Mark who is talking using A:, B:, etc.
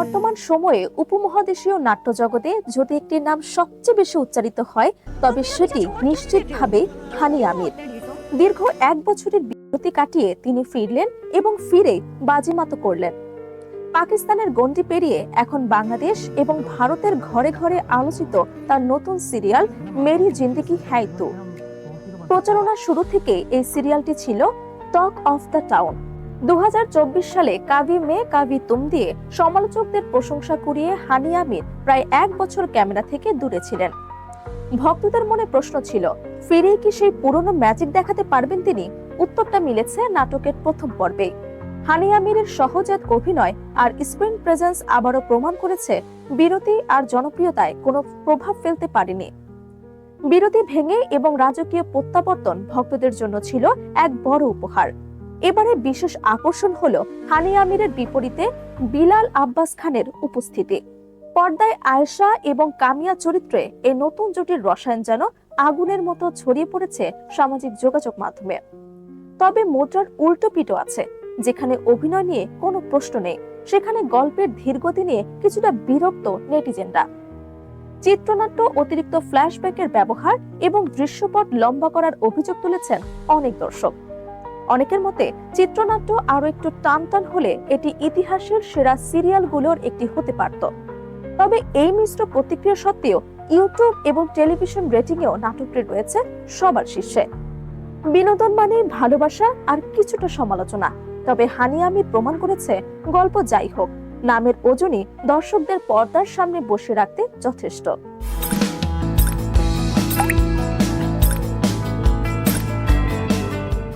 A: বর্তমান সময়ে উপমহাদেশীয় নাট্যজগতে যদি একটি নাম সবচেয়ে বেশি উচ্চারিত হয় তবে সেটি নিশ্চিতভাবে হানি আমির। দীর্ঘ 1 বছরের বিরতি কাটিয়ে তিনি ফিরলেন এবং ফিরে বাজিমাত করলেন। পাকিস্তানের গণ্ডি পেরিয়ে এখন বাংলাদেশ এবং ভারতের ঘরে ঘরে আলোচিত তার নতুন সিরিয়াল মেরি জিন্দেগি হ্যায় তু। প্রচারণা শুরু থেকে এই সিরিয়ালটি ছিল টক অফ দ্য টাউন। 2024 সালে কাভি মে কাভি তুম দিয়ে সমালোচকদের প্রশংসা কুড়িয়ে হানি আমির প্রায় 1 বছর ক্যামেরা থেকে দূরে ছিলেন। ভক্তদের মনে প্রশ্ন ছিল, ফিরে কি সেই পুরনো ম্যাজিক দেখাতে পারবেন তিনি? উত্তরটা মিলেছে নাটকের প্রথম পর্বে। হানি আমিরের সহজাত অভিনয় আর স্ক্রিন প্রেজেন্স আবারও প্রমাণ করেছে বিরতি আর জনপ্রিয়তায় কোনো প্রভাব ফেলতে পারেনি। বিরতি ভেঙে এবং রাজকীয় প্রত্যাবর্তন ভক্তদের জন্য ছিল এক বড় উপহার। এবারে বিশেষ আকর্ষণ হলো হানি আমিরের বিপরীতে বিলাল আব্বাস খানের উপস্থিতি। পর্দায় আয়েশা এবং কামিয়া চরিত্রে এই নতুন জুটির রসায়ন যেন আগুনের মতো ছড়িয়ে পড়েছে সামাজিক যোগাযোগ মাধ্যমে। তবে মুদ্রার উল্টো পিঠও আছে। যেখানে অভিনয় নিয়ে কোনো প্রশ্ন নেই, সেখানে গল্পের ধীরগতি নিয়ে কিছুটা বিরক্ত নেটিজেনরা। চিত্রনাট্য অতিরিক্ত ফ্ল্যাশব্যাকের ব্যবহার এবং দৃশ্যপট লম্বা করার অভিযোগ তুলেছেন অনেক দর্শক। অনেকের মতে চিত্রনাট্য আরো একটু টান হলে এটি ইতিহাসের সেরা সিরিয়ালগুলোর একটি হতে পারত। তবে এই মিশ্র প্রতিক্রিয়া সত্ত্বেও ইউটিউব এবং টেলিভিশন রেটিংয়েও নাটকটি রয়েছে সবার শীর্ষে। বিনোদন মানে ভালোবাসা আর কিছুটা সমালোচনা। তবে হানি আমির প্রমাণ করেছে গল্প যাই হোক, নামের ওজনই দর্শকদের পর্দার সামনে বসে রাখতে যথেষ্ট।